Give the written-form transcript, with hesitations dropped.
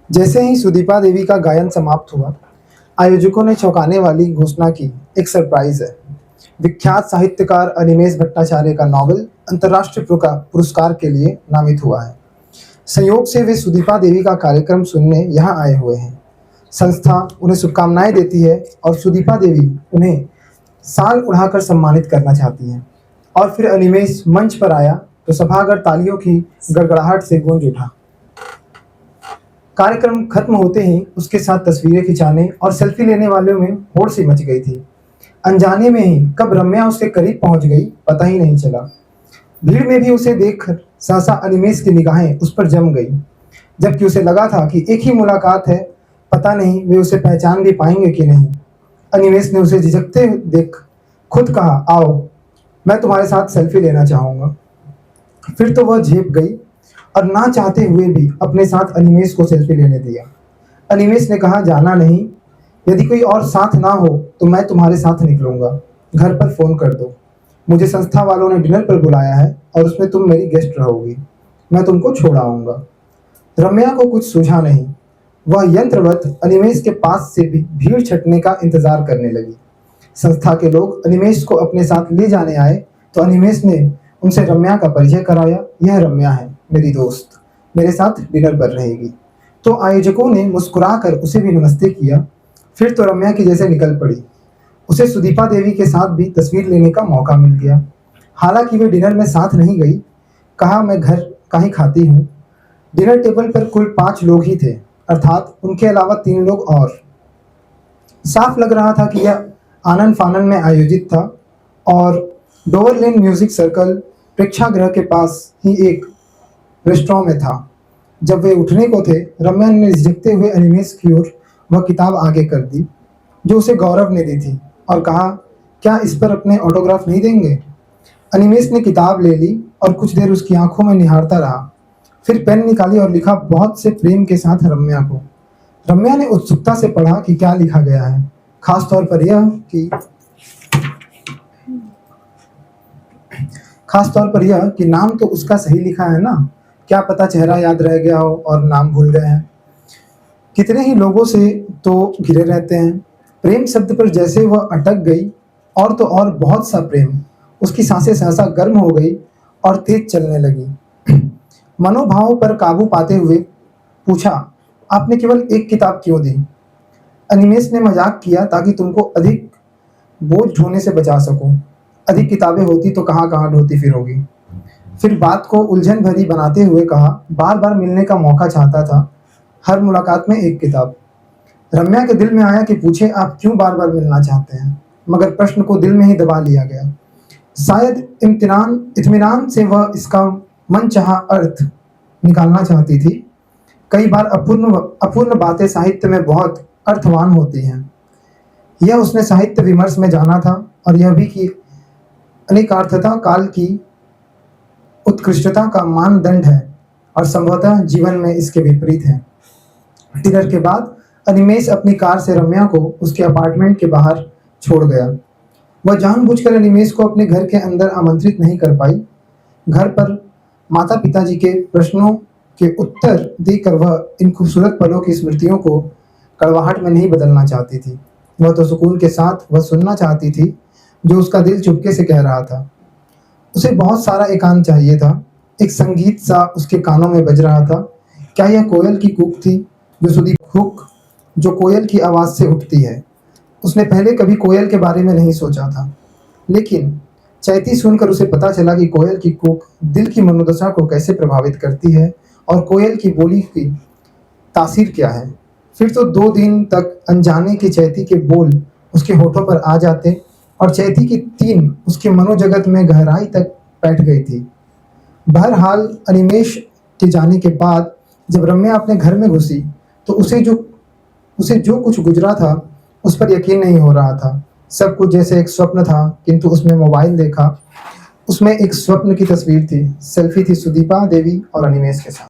जैसे ही सुदीपा देवी का गायन समाप्त हुआ, आयोजकों ने चौंकाने वाली घोषणा की, एक सरप्राइज है। विख्यात साहित्यकार अनिमेष भट्टाचार्य का नॉवल अंतर्राष्ट्रीय पुरस्कार के लिए नामित हुआ है। संयोग से वे सुदीपा देवी का कार्यक्रम सुनने यहाँ आए हुए हैं। संस्था उन्हें शुभकामनाएं देती है और सुदीपा देवी उन्हें साल उड़ाकर सम्मानित करना चाहती हैं। और फिर अनिमेष मंच पर आया तो सभागार तालियों की गड़गड़ाहट से गूंज उठा। कार्यक्रम खत्म होते ही उसके साथ तस्वीरें खिंचाने और सेल्फी लेने वालों में होड़ सी मच गई थी। अनजाने में ही कब रम्या उसके करीब पहुंच गई पता ही नहीं चला। भीड़ में भी उसे देखकर सहसा अनिमेष की निगाहें उस पर जम गई, जबकि उसे लगा था कि एक ही मुलाकात है, पता नहीं वे उसे पहचान भी पाएंगे कि नहीं। अनिमेष ने उसे झिझकते देख खुद कहा, आओ मैं तुम्हारे साथ सेल्फी लेना चाहूँगा। फिर तो वह झेप गई और ना चाहते हुए भी अपने साथ अनिमेष को सेल्फी लेने दिया। अनिमेष ने कहा, जाना नहीं, यदि कोई और साथ ना हो तो मैं तुम्हारे साथ निकलूंगा। घर पर फ़ोन कर दो, मुझे संस्था वालों ने डिनर पर बुलाया है और उसमें तुम मेरी गेस्ट रहोगी। मैं तुमको छोड़ आऊँगा। रम्या को कुछ सूझा नहीं। वह यंत्रवत अनिमेष के पास से भी भीड़ छटने का इंतजार करने लगी। संस्था के लोग अनिमेष को अपने साथ ले जाने आए तो अनिमेष ने उनसे रम्या का परिचय कराया। यह रम्या है, मेरी दोस्त, मेरे साथ डिनर पर रहेगी। तो आयोजकों ने मुस्कुराकर उसे भी नमस्ते किया। फिर तो रम्या की जैसे निकल पड़ी। उसे सुदीपा देवी के साथ भी तस्वीर लेने का मौका मिल गया। हालांकि वे डिनर में साथ नहीं गई। कहा, मैं घर का ही खाती हूँ। डिनर टेबल पर कुल 5 लोग ही थे, अर्थात उनके अलावा 3 लोग और। साफ लग रहा था कि यह आनन फानन में आयोजित था और डोवर लेन म्यूजिक सर्कल प्रेक्षागृह के पास ही एक रेस्टोरेंट में था। जब वे उठने को थे, रम्या ने झिझकते हुए अनिमेष की ओर वह किताब आगे कर दी जो उसे गौरव ने दी थी और कहा, क्या इस पर अपने ऑटोग्राफ नहीं देंगे? अनिमेष ने किताब ले ली और कुछ देर उसकी आंखों में निहारता रहा। फिर पेन निकाली और लिखा, बहुत से प्रेम के साथ रम्या को। रम्या ने उत्सुकता से पढ़ा कि क्या लिखा गया है, खास तौर पर यह कि नाम तो उसका सही लिखा है ना, क्या पता चेहरा याद रह गया हो और नाम भूल गए हैं। कितने ही लोगों से तो घिरे रहते हैं। प्रेम शब्द पर जैसे वह अटक गई और तो और बहुत सा प्रेम। उसकी सांसें सहसा गर्म हो गई और तेज चलने लगी। मनोभावों पर काबू पाते हुए पूछा, आपने केवल एक किताब क्यों दी? अनिमेष ने मजाक किया, ताकि तुमको अधिक बोझ ढोने से बचा सकूं। अधिक किताबें होती तो कहाँ कहाँ ढोती फिरोगी। फिर बात को उलझन भरी बनाते हुए कहा, बार बार मिलने का मौका चाहता था, हर मुलाकात में एक किताब। रम्या के दिल में आया कि पूछे, आप क्यों बार बार मिलना चाहते हैं, मगर प्रश्न को दिल में ही दबा लिया गया। शायद इत्मीनान से वह इसका मनचाहा अर्थ निकालना चाहती थी। कई बार अपूर्ण बातें साहित्य में बहुत अर्थवान होती हैं। यह उसने साहित्य विमर्श में जाना था और यह भी कि अनेकार्थता काल की उत्कृष्टता का मानदंड है और संभवतः जीवन में इसके विपरीत है। डिनर के बाद अनिमेष अपनी कार से रम्या को उसके अपार्टमेंट के बाहर छोड़ गया। वह जानबूझकर अनिमेष को अपने घर के अंदर आमंत्रित नहीं कर पाई। घर पर माता पिताजी के प्रश्नों के उत्तर देकर वह इन खूबसूरत पलों की स्मृतियों को कड़वाहट में नहीं बदलना चाहती थी। वह तो सुकून के साथ वह सुनना चाहती थी जो उसका दिल चुपके से कह रहा था। उसे बहुत सारा एकांत चाहिए था। एक संगीत सा उसके कानों में बज रहा था। क्या यह कोयल की कूक थी, जो सुदीप हुक, जो कोयल की आवाज़ से उठती है? उसने पहले कभी कोयल के बारे में नहीं सोचा था, लेकिन चैती सुनकर उसे पता चला कि कोयल की कूक दिल की मनोदशा को कैसे प्रभावित करती है और कोयल की बोली की तासीर क्या है। फिर तो 2 दिन तक अनजाने के चैती के बोल उसके होठों पर आ जाते और चैती की तीन उसके मनोजगत में गहराई तक बैठ गई थी। बहरहाल अनिमेष के जाने के बाद जब रम्या अपने घर में घुसी तो उसे जो कुछ गुजरा था उस पर यकीन नहीं हो रहा था। सब कुछ जैसे एक स्वप्न था, किंतु उसमें मोबाइल देखा। उसमें एक स्वप्न की तस्वीर थी। सेल्फी थी सुदीपा देवी और अनिमेष के साथ।